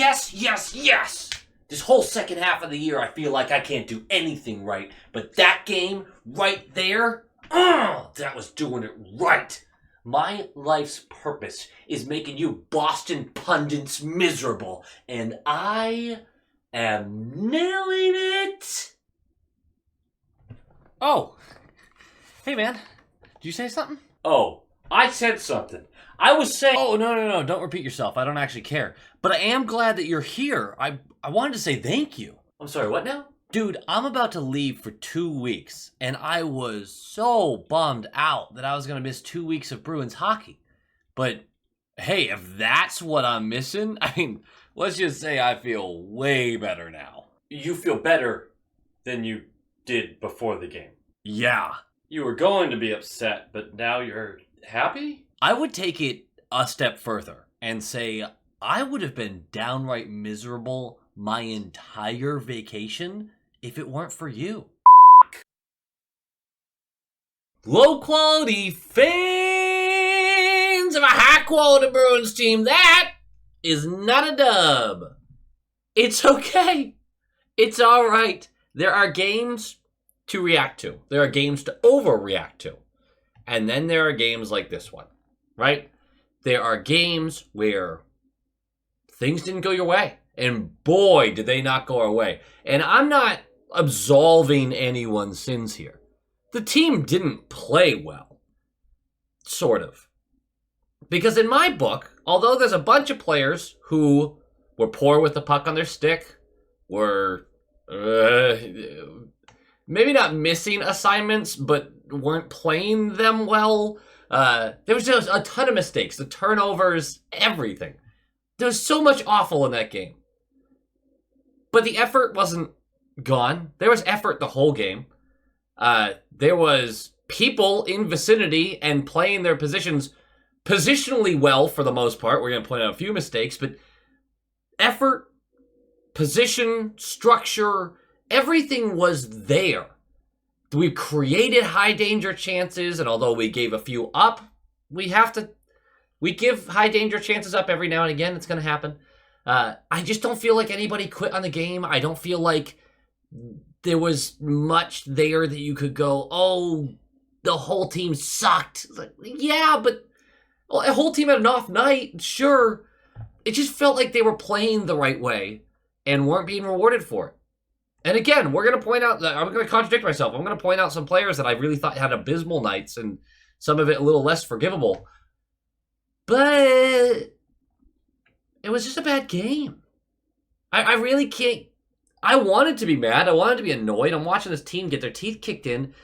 yes, yes, yes! This whole second half of the year, I feel like I can't do anything right. But that game right there, that was doing it right. My life's purpose is making you Boston pundits miserable. And I am nailing it. Oh. Hey, man. Did you say something? Oh, I said something. I was saying... Oh, no. Don't repeat yourself. I don't actually care. But I am glad that you're here. I wanted to say thank you. I'm sorry, what now? Dude, I'm about to leave for 2 weeks, and I was so bummed out that I was going to miss 2 weeks of Bruins hockey. But, hey, if that's what I'm missing, I mean, let's just say I feel way better now. You feel better than you did before the game. Yeah. You were going to be upset, but now you're happy? I would take it a step further and say I would have been downright miserable my entire vacation if it weren't for you. Low quality fans of a high quality Bruins team, that is not a dub. It's okay. It's all right. There are games to react to. There are games to overreact to. And then there are games like this one, right? There are games where things didn't go your way. And boy, did they not go our way. And I'm not absolving anyone's sins here. The team didn't play well. Sort of. Because in my book, although there's a bunch of players who were poor with the puck on their stick, were maybe not missing assignments, but weren't playing them well. There was just a ton of mistakes, the turnovers, everything. There was so much awful in that game. But the effort wasn't gone. There was effort the whole game. There was people in vicinity and playing their positions positionally well for the most part. We're going to point out a few mistakes, but effort, position, structure, everything was there. We created high danger chances, and although we gave a few up, we give high danger chances up every now and again. It's going to happen. I just don't feel like anybody quit on the game. I don't feel like there was much there that you could go, oh, the whole team sucked. It's like, yeah, but the whole team had an off night, sure. It just felt like they were playing the right way and weren't being rewarded for it. And again, we're going to point out that I'm going to contradict myself. I'm going to point out some players that I really thought had abysmal nights and some of it a little less forgivable. But it was just a bad game. I really can't. I wanted to be mad. I wanted to be annoyed. I'm watching this team get their teeth kicked in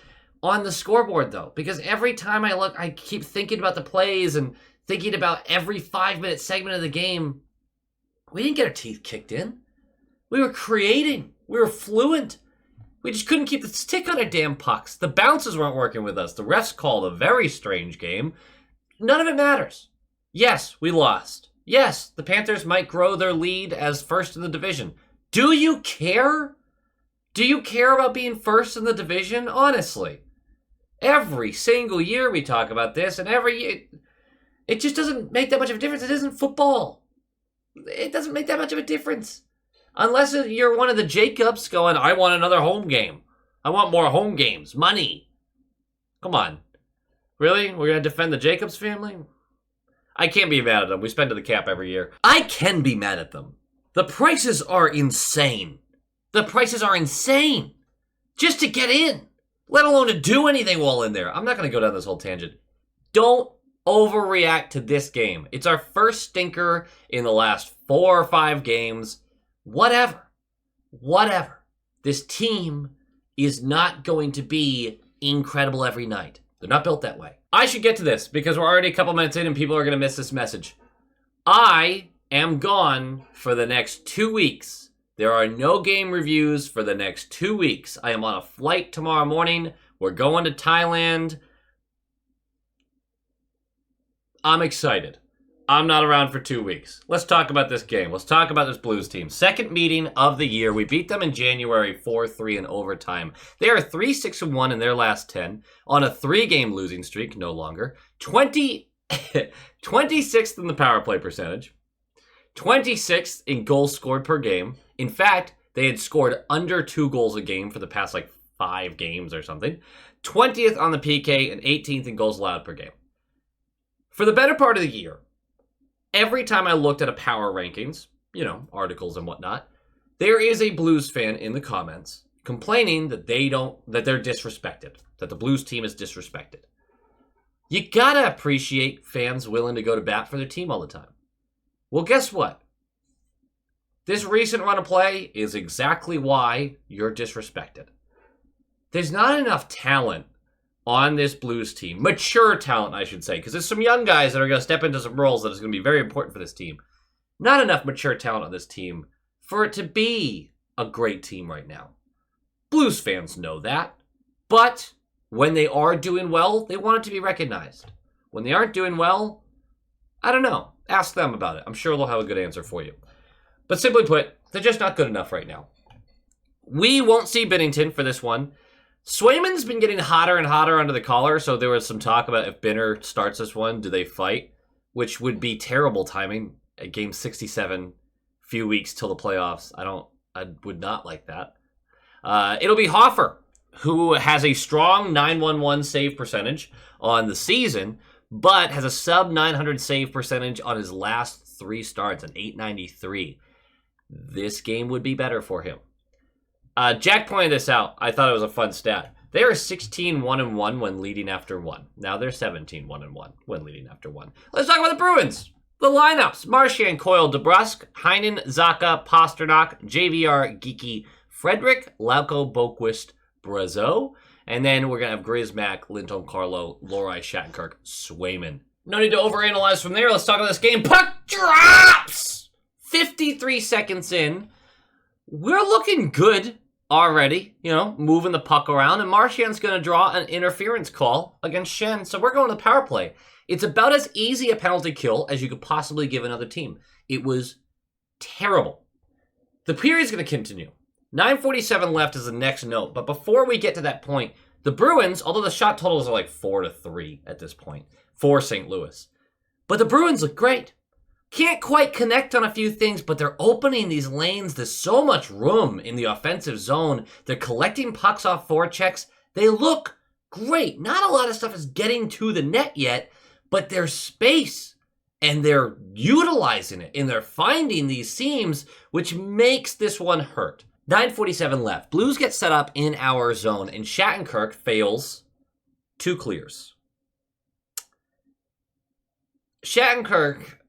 on the scoreboard, though, because every time I look, I keep thinking about the plays and thinking about every 5-minute segment of the game. We didn't get our teeth kicked in. We were creating. We were fluent. We just couldn't keep the stick on our damn pucks. The bounces weren't working with us. The refs called a very strange game. None of it matters. Yes, we lost. Yes, the Panthers might grow their lead as first in the division. Do you care? Do you care about being first in the division? Honestly. Every single year we talk about this, and every year, it just doesn't make that much of a difference. It isn't football. It doesn't make that much of a difference. Unless you're one of the Jacobs going, I want another home game. I want more home games. Money. Come on. Really? We're going to defend the Jacobs family? I can't be mad at them. We spend to the cap every year. I can be mad at them. The prices are insane. The prices are insane. Just to get in. Let alone to do anything while in there. I'm not going to go down this whole tangent. Don't overreact to this game. It's our first stinker in the last 4 or 5 games. Whatever. This team is not going to be incredible every night. They're not built that way. I should get to this because we're already a couple minutes in and people are going to miss this message. I am gone for the next 2 weeks. There are no game reviews for the next 2 weeks. I am on a flight tomorrow morning. We're going to Thailand. I'm excited. I'm not around for 2 weeks. Let's talk about this game. Let's talk about this Blues team. Second meeting of the year. We beat them in January 4-3 in overtime. They are 3-6-1 in their last 10 on a 3-game losing streak, no longer. 26th in the power play percentage. 26th in goals scored per game. In fact, they had scored under 2 goals a game for the past 5 games or something. 20th on the PK and 18th in goals allowed per game. For the better part of the year, every time I looked at a power rankings, articles and whatnot, there is a Blues fan in the comments complaining that they're disrespected, that the Blues team is disrespected. You gotta appreciate fans willing to go to bat for their team all the time. Well, guess what? This recent run of play is exactly why you're disrespected. There's not enough talent on this Blues team. Mature talent, I should say, because there's some young guys that are going to step into some roles that is going to be very important for this team. Not enough mature talent on this team for it to be a great team right now. Blues fans know that. But when they are doing well, they want it to be recognized. When they aren't doing well, I don't know. Ask them about it. I'm sure they'll have a good answer for you. But simply put, they're just not good enough right now. We won't see Binnington for this one. Swayman's been getting hotter and hotter under the collar, so there was some talk about if Binner starts this one, do they fight? Which would be terrible timing at game 67, few weeks till the playoffs. I would not like that. It'll be Hoffer, who has a strong 911 save percentage on the season, but has a sub 900 save percentage on his last 3 starts, an 893. This game would be better for him. Jack pointed this out. I thought it was a fun stat. They are 16-1-1 when leading after 1. Now they're 17-1-1 when leading after 1. Let's talk about the Bruins. The lineups: Marchand, Coyle, DeBrusk, Heinen, Zacha, Pasternak, JVR, Geeky, Frederick, Lauko, Boquist, Brazeau. And then we're going to have Grismack, Linton, Carlo, Lohrei, Shattenkirk, Swayman. No need to overanalyze from there. Let's talk about this game. Puck drops! 53 seconds in. We're looking good already, moving the puck around. And Marchand's going to draw an interference call against Shen. So we're going to the power play. It's about as easy a penalty kill as you could possibly give another team. It was terrible. The period's going to continue. 9:47 left is the next note. But before we get to that point, the Bruins, although the shot totals are 4-3 at this point for St. Louis, but the Bruins look great. Can't quite connect on a few things, but they're opening these lanes. There's so much room in the offensive zone. They're collecting pucks off forechecks. They look great. Not a lot of stuff is getting to the net yet, but there's space, and they're utilizing it, and they're finding these seams, which makes this one hurt. 9:47 left. Blues get set up in our zone, and Shattenkirk fails 2 clears. Shattenkirk,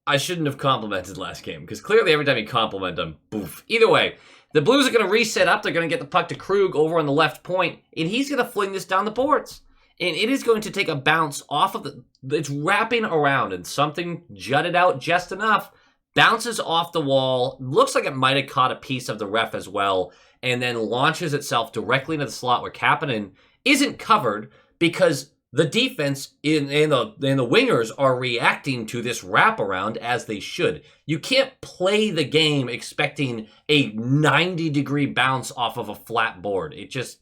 I shouldn't have complimented last game, because clearly every time you compliment him, boof. Either way, the Blues are going to reset up. They're going to get the puck to Krug over on the left point, and he's going to fling this down the boards. And it is going to take a bounce off of it's wrapping around, and something jutted out just enough, bounces off the wall, looks like it might have caught a piece of the ref as well, and then launches itself directly into the slot where Kapanen isn't covered because the defense and the wingers are reacting to this wraparound as they should. You can't play the game expecting a 90-degree bounce off of a flat board. It just,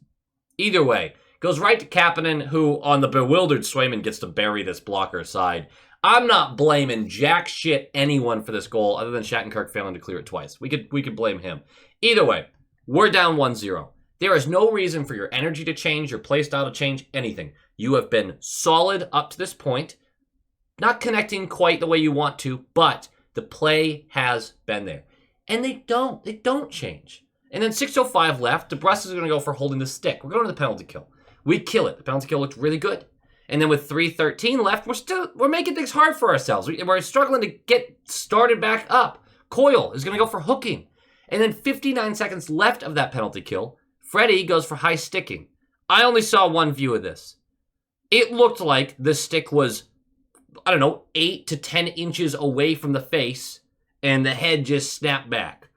either way, goes right to Kapanen, who on the bewildered Swayman gets to bury this blocker side. I'm not blaming jack shit anyone for this goal other than Shattenkirk failing to clear it twice. We could blame him. Either way, we're down 1-0. There is no reason for your energy to change, your play style to change, anything. You have been solid up to this point. Not connecting quite the way you want to, but the play has been there. And they don't change. And then 6:05 left, DeBrusk is going to go for holding the stick. We're going to the penalty kill. We kill it. The penalty kill looked really good. And then with 3:13 left, we're making things hard for ourselves. We're struggling to get started back up. Coyle is going to go for hooking. And then 59 seconds left of that penalty kill, Freddie goes for high sticking. I only saw one view of this. It looked like the stick was, 8 to 10 inches away from the face, and the head just snapped back.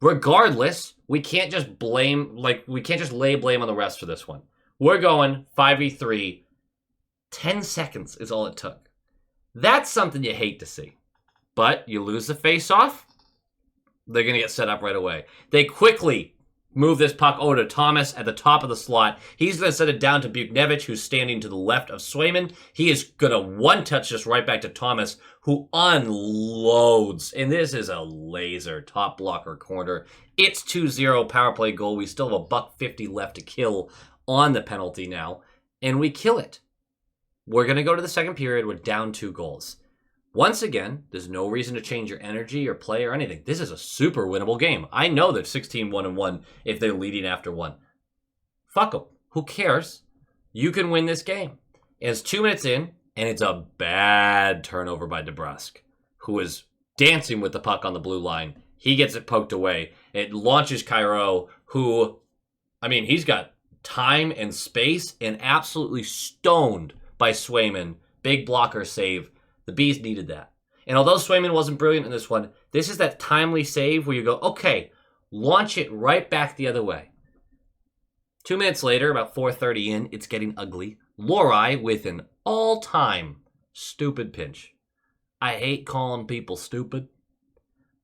Regardless, we can't just lay blame on the refs for this one. We're going 5v3. 10 seconds is all it took. That's something you hate to see. But you lose the face-off, they're going to get set up right away. They quickly move this puck over to Thomas at the top of the slot. He's going to send it down to Buchnevich, who's standing to the left of Swayman. He is going to one-touch this right back to Thomas, who unloads. And this is a laser top blocker corner. It's 2-0 power play goal. We still have a $1.50 left to kill on the penalty now. And we kill it. We're going to go to the second period. We're down 2 goals. Once again, there's no reason to change your energy or play or anything. This is a super winnable game. I know they're 16-1-1 if they're leading after 1. Fuck them. Who cares? You can win this game. It's 2 minutes in, and it's a bad turnover by DeBrusque, who is dancing with the puck on the blue line. He gets it poked away. It launches Cairo, who, I mean, he's got time and space and absolutely stoned by Swayman. Big blocker save. The Bees needed that. And although Swayman wasn't brilliant in this one, this is that timely save where you go, okay, launch it right back the other way. 2 minutes later, about 4:30 in, it's getting ugly. Lohrei with an all-time stupid pinch. I hate calling people stupid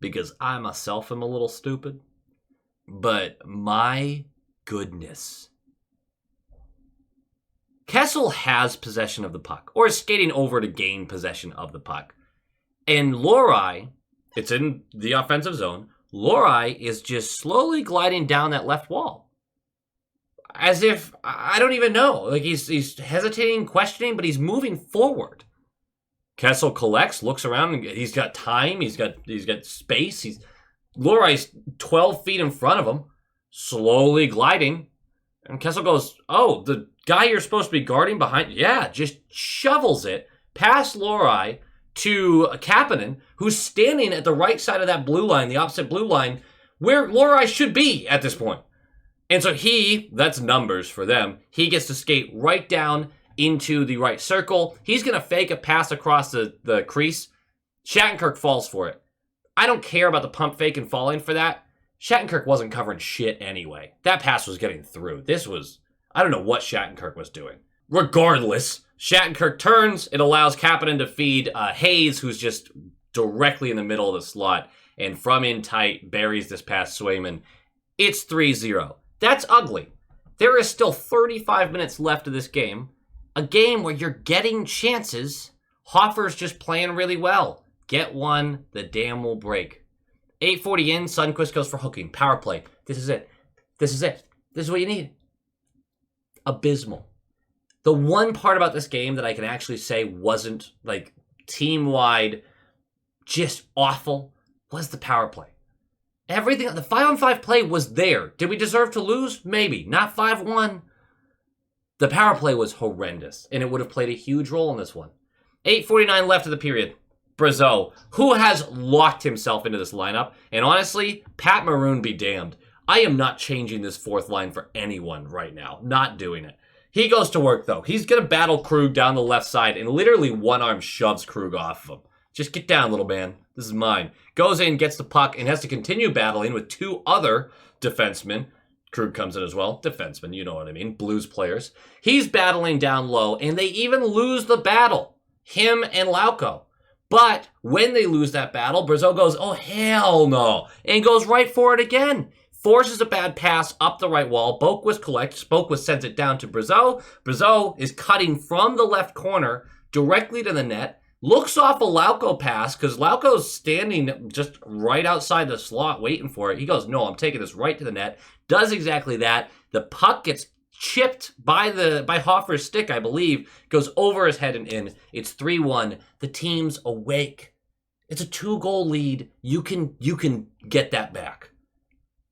because I myself am a little stupid. But my goodness. Kessel has possession of the puck, or is skating over to gain possession of the puck. And Lohrei, it's in the offensive zone, Lohrei is just slowly gliding down that left wall. As if, I don't even know, like he's hesitating, questioning, but he's moving forward. Kessel collects, looks around, and he's got time, he's got space, Lohrei's 12 feet in front of him, slowly gliding, and Kessel goes, oh, the guy you're supposed to be guarding behind, yeah, just shovels it past Lohrei to Kapanen, who's standing at the right side of that blue line, the opposite blue line, where Lohrei should be at this point. And so that's numbers for them, he gets to skate right down into the right circle. He's going to fake a pass across the crease. Shattenkirk falls for it. I don't care about the pump fake and falling for that. Shattenkirk wasn't covering shit anyway. That pass was getting through. I don't know what Shattenkirk was doing. Regardless, Shattenkirk turns. It allows Kapanen to feed Hayes, who's just directly in the middle of the slot, and from in tight, buries this past Swayman. It's 3-0. That's ugly. There is still 35 minutes left of this game. A game where you're getting chances. Hoffer's just playing really well. Get one, the dam will break. 8:40 in, Sundqvist goes for hooking. Power play. This is it. This is what you need. Abysmal. The one part about this game that I can actually say wasn't, like, team-wide just awful was the power play. Everything, the 5-on-5 play was there. Did we deserve to lose? Maybe. Not 5-1. The power play was horrendous, and it would have played a huge role in this one. 8:49 left of the period. Brazeau, who has locked himself into this lineup, and honestly, Pat Maroon be damned. I am not changing this fourth line for anyone right now. Not doing it. He goes to work, though. He's going to battle Krug down the left side and literally one-arm shoves Krug off of him. Just get down, little man. This is mine. Goes in, gets the puck, and has to continue battling with 2 other defensemen. Krug comes in as well. Defensemen, you know what I mean. Blues players. He's battling down low, and they even lose the battle. Him and Lauko. But when they lose that battle, Brazeau goes, oh, hell no, and goes right for it again. Forces a bad pass up the right wall. Boquist collects. Boquist sends it down to Brazeau. Brazeau is cutting from the left corner directly to the net. Looks off a Lauko pass because Lauko's standing just right outside the slot waiting for it. He goes, no, I'm taking this right to the net. Does exactly that. The puck gets chipped by Hoffer's stick, I believe, goes over his head and in. It's 3-1. The team's awake. It's a 2-goal lead. You can get that back.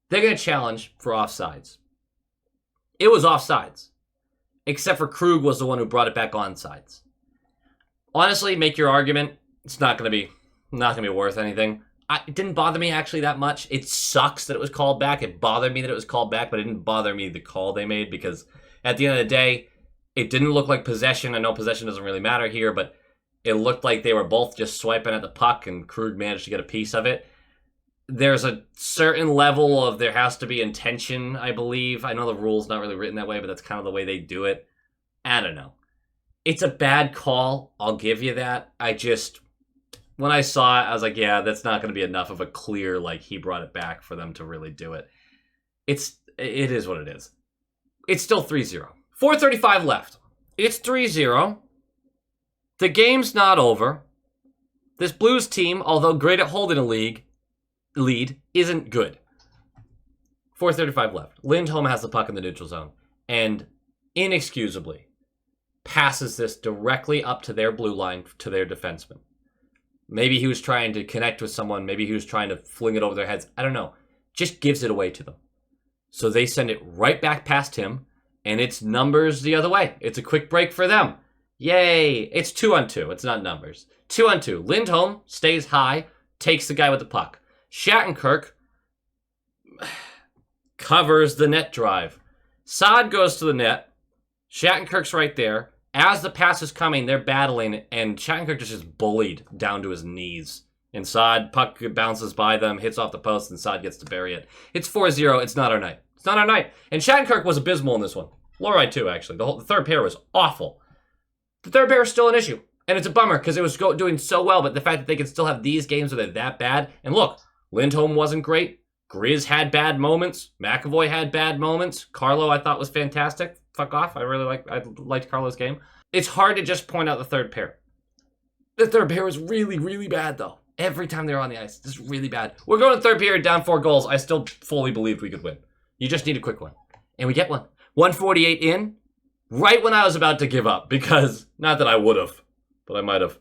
They're going to challenge for offsides. It was offsides, except for Krug was the one who brought it back onsides. Honestly, make your argument. It's not going to be worth anything. It didn't bother me actually that much. It sucks that it was called back. It bothered me that it was called back, but it didn't bother me the call they made because at the end of the day, it didn't look like possession. I know possession doesn't really matter here, but it looked like they were both just swiping at the puck and Krug managed to get a piece of it. There's a certain level of there has to be intention, I believe. I know the rule's not really written that way, but that's kind of the way they do it. I don't know. It's a bad call. I'll give you that. When I saw it, I was like, yeah, that's not going to be enough of a clear, like, he brought it back for them to really do it. It is what it is. It's still 3-0. 4:35 left. It's 3-0. The game's not over. This Blues team, although great at holding a lead, isn't good. 4:35 left. Lindholm has the puck in the neutral zone and inexcusably passes this directly up to their blue line to their defenseman. Maybe he was trying to connect with someone. Maybe he was trying to fling it over their heads. I don't know. Just gives it away to them. So they send it right back past him, and it's numbers the other way. It's a quick break for them. Yay. It's 2-on-2. It's not numbers. 2-on-2. Lindholm stays high, takes the guy with the puck. Shattenkirk covers the net drive. Saad goes to the net. Shattenkirk's right there. As the pass is coming, they're battling, and Shattenkirk just is bullied down to his knees. And Saad, puck bounces by them, hits off the post, and Saad gets to bury it. It's 4-0. It's not our night. It's not our night. And Shattenkirk was abysmal in this one. Loride too, actually. The third pair was awful. The third pair is still an issue. And it's a bummer because it was doing so well, but the fact that they can still have these games where they're that bad. And look, Lindholm wasn't great. Grizz had bad moments. McAvoy had bad moments. Carlo I thought was fantastic. Fuck off. I liked Carlo's game. It's hard to just point out the third pair. The third pair was really, really bad though. Every time they're on the ice, it's really bad. We're going to third period, down 4 goals. I still fully believed we could win. You just need a quick one. And we get one. 148 in, right when I was about to give up, because, not that I would have, but I might have.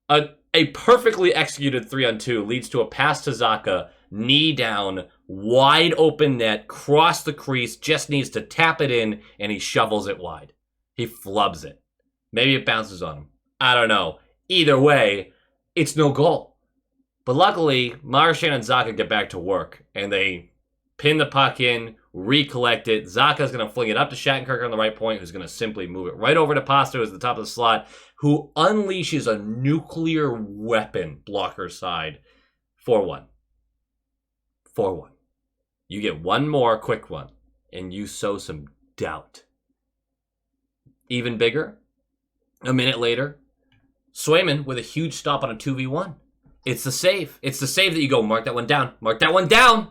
A perfectly executed 3-on-2 leads to a pass to Zacha, knee down, wide open net, cross the crease, just needs to tap it in, and he shovels it wide. He flubs it. Maybe it bounces on him. I don't know. Either way, it's no goal. But luckily, Marchand and Zacha get back to work, and they pin the puck in, recollect it. Zaka's going to fling it up to Shattenkirk on the right point, who's going to simply move it right over to Pasta, who's at the top of the slot, who unleashes a nuclear weapon blocker side. 4-1. 4-1. You get one more quick one, and you sow some doubt. Even bigger, a minute later, Swayman with a huge stop on a 2v1. It's the save. It's the save that you go, mark that one down. Mark that one down.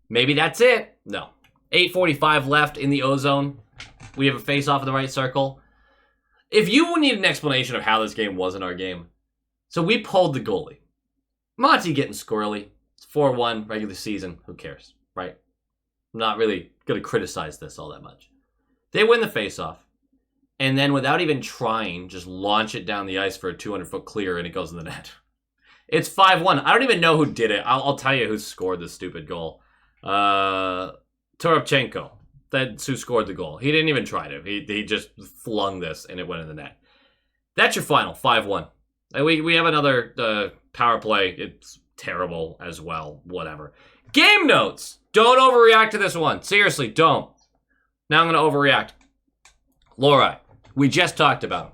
Maybe that's it. No. 8:45 left in the O-zone. We have a face-off in the right circle. If you need an explanation of how this game wasn't our game, so we pulled the goalie. Monty getting squirrely. It's 4-1 regular season. Who cares, right? I'm not really going to criticize this all that much. They win the face-off. And then without even trying, just launch it down the ice for a 200-foot clear, and it goes in the net. It's 5-1. I don't even know who did it. I'll tell you who scored this stupid goal. Toropchenko. That's who scored the goal. He didn't even try to. He just flung this, and it went in the net. That's your final, 5-1. We have another power play. It's terrible as well. Whatever. Game notes. Don't overreact to this one. Seriously, don't. Now I'm going to overreact. Loride. We just talked about him.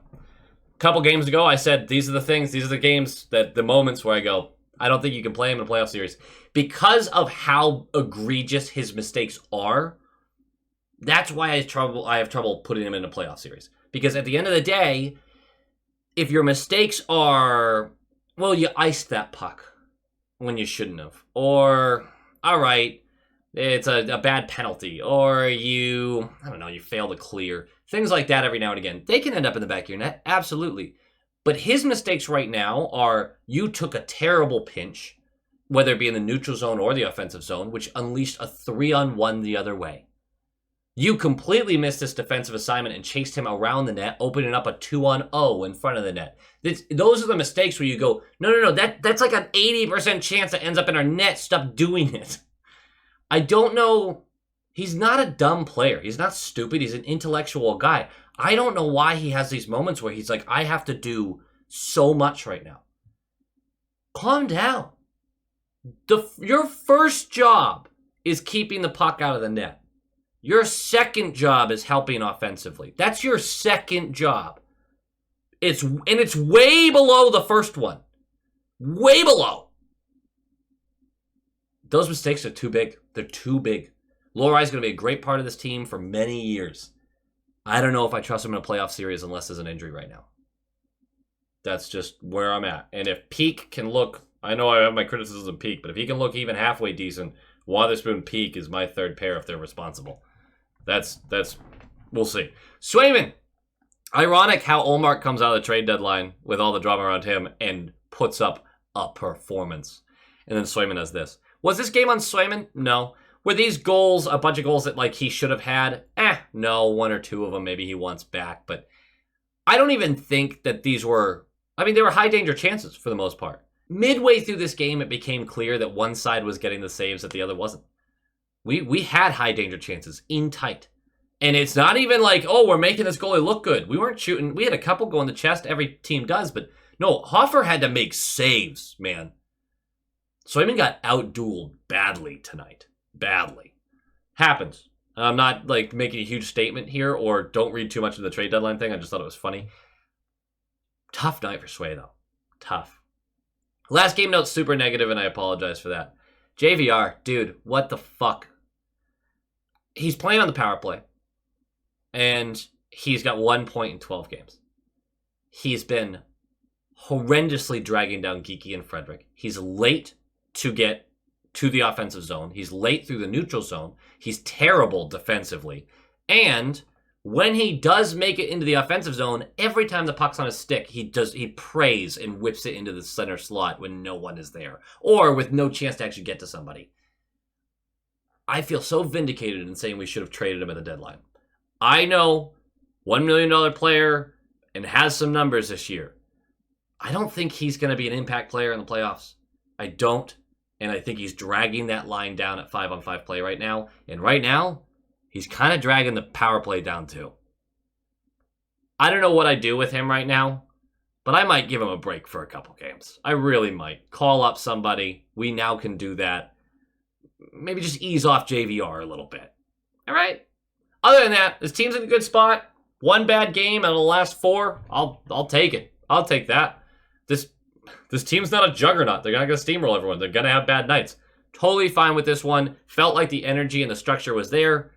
A couple games ago, I said, these are the things, these are the games, the moments where I go, I don't think you can play him in a playoff series. Because of how egregious his mistakes are, that's why I have trouble putting him in a playoff series. Because at the end of the day, if your mistakes are, well, you iced that puck when you shouldn't have. Or, all right, it's a bad penalty. Or you fail to clear. Things like that every now and again. They can end up in the back of your net, absolutely. But his mistakes right now are you took a terrible pinch, whether it be in the neutral zone or the offensive zone, which unleashed a 3-on-1 the other way. You completely missed this defensive assignment and chased him around the net, opening up a 2-on-0 in front of the net. Those are the mistakes where you go, no, that's like an 80% chance that ends up in our net. Stop doing it. I don't know. He's not a dumb player. He's not stupid. He's an intellectual guy. I don't know why he has these moments where he's like, I have to do so much right now. Calm down. Your first job is keeping the puck out of the net. Your second job is helping offensively. That's your second job. It's way below the first one. Way below. Those mistakes are too big. They're too big. Lorai's going to be a great part of this team for many years. I don't know if I trust him in a playoff series unless there's an injury right now. That's just where I'm at. And if Peak can look I know I have my criticism peak, but if he can look even halfway decent, Wotherspoon peak is my third pair if they're responsible. That's we'll see. Swayman! Ironic how Olmark comes out of the trade deadline with all the drama around him and puts up a performance. And then Swayman has this. Was this game on Swayman? No. Were these goals a bunch of goals that like he should have had? No. One or two of them maybe he wants back. But I don't even think that these were... I mean, they were high danger chances for the most part. Midway through this game, it became clear that one side was getting the saves that the other wasn't. We had high danger chances in tight. And it's not even like, oh, we're making this goalie look good. We weren't shooting. We had a couple go in the chest. Every team does. But no, Hoffer had to make saves, man. Swayman got outdueled badly tonight. Badly. Happens. I'm not like making a huge statement here or don't read too much of the trade deadline thing. I just thought it was funny. Tough night for Sway, though. Tough. Last game note, super negative, and I apologize for that. JVR, dude, what the fuck? He's playing on the power play. And he's got 1 point in 12 games. He's been horrendously dragging down Geeky and Frederick. He's late to get to the offensive zone. He's late through the neutral zone. He's terrible defensively. And when he does make it into the offensive zone, every time the puck's on his stick, he prays and whips it into the center slot when no one is there. Or with no chance to actually get to somebody. I feel so vindicated in saying we should have traded him at the deadline. I know, $1 million player and has some numbers this year. I don't think he's going to be an impact player in the playoffs. I don't. And I think he's dragging that line down at 5-on-5 play right now. And right now, he's kind of dragging the power play down too. I don't know what I do with him right now, but I might give him a break for a couple games. I really might. Call up somebody. We now can do that. Maybe just ease off JVR a little bit. All right? Other than that, this team's in a good spot. One bad game out of the last 4. I'll take it. I'll take that. This team's not a juggernaut. They're not going to steamroll everyone. They're going to have bad nights. Totally fine with this one. Felt like the energy and the structure was there.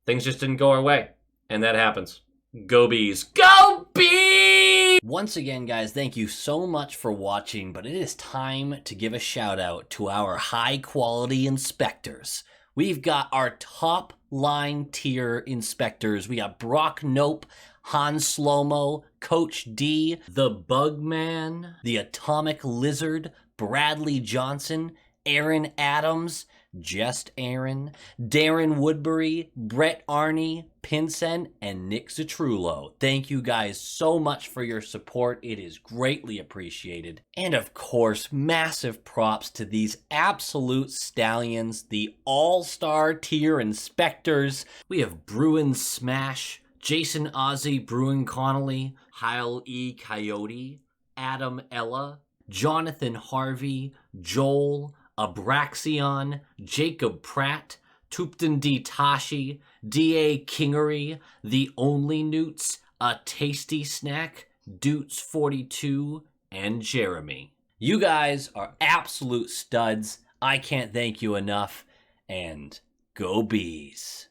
Things just didn't go our way. And that happens. Go Bees. Go Bees! Once again, guys, thank you so much for watching, but it is time to give a shout out to our high quality inspectors. We've got our top line tier inspectors. We got Brock Nope, Han Slomo, Coach D, the Bugman, the Atomic Lizard, Bradley Johnson, Aaron Adams, Just Aaron, Darren Woodbury, Brett Arney, Pinsent, and Nick Citrullo. Thank you guys so much for your support. It is greatly appreciated. And of course, massive props to these absolute stallions, the all-star tier inspectors. We have Bruins Smash, Jason Ozzy, Bruin Connolly, Hyle E. Coyote, Adam Ella, Jonathan Harvey, Joel, Abraxion, Jacob Pratt, Tupton D. Tashi, D.A. Kingery, The Only Newts, A Tasty Snack, Doots42, and Jeremy. You guys are absolute studs. I can't thank you enough, and go Bees.